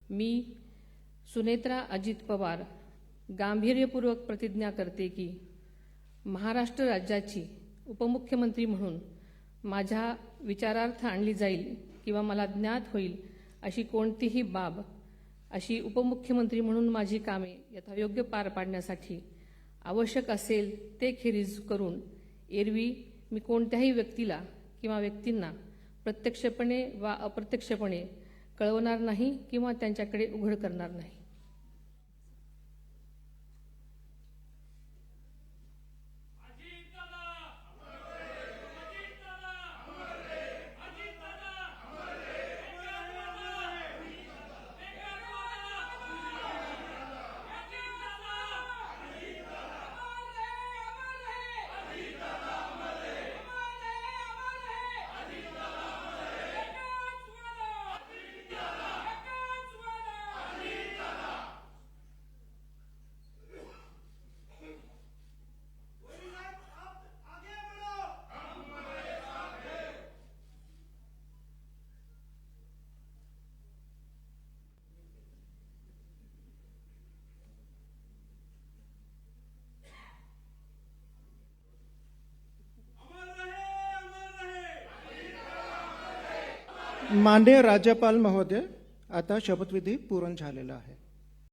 मी सुनेत्रा अजित पवार गांभीर्यपूर्वक प्रतिज्ञा करते की महाराष्ट्र राज्याची उपमुख्यमंत्री म्हणून माझ्या विचारार्थ आणली जाईल किंवा मला ज्ञात होईल अशी कोणतीही बाब अशी उपमुख्यमंत्री म्हणून माझी कामे यथायोग्य पार पाडण्यासाठी आवश्यक असेल ते खेरीज करून एरवी मी कोणत्याही व्यक्तीला किंवा व्यक्तींना प्रत्यक्षपणे वा अप्रत्यक्षपणे कळवणार नाही किंवा त्यांच्याकडे उघड करणार नाही। माननीय राज्यपाल महोदय, आता शपथविधी पूर्ण झालेला आहे।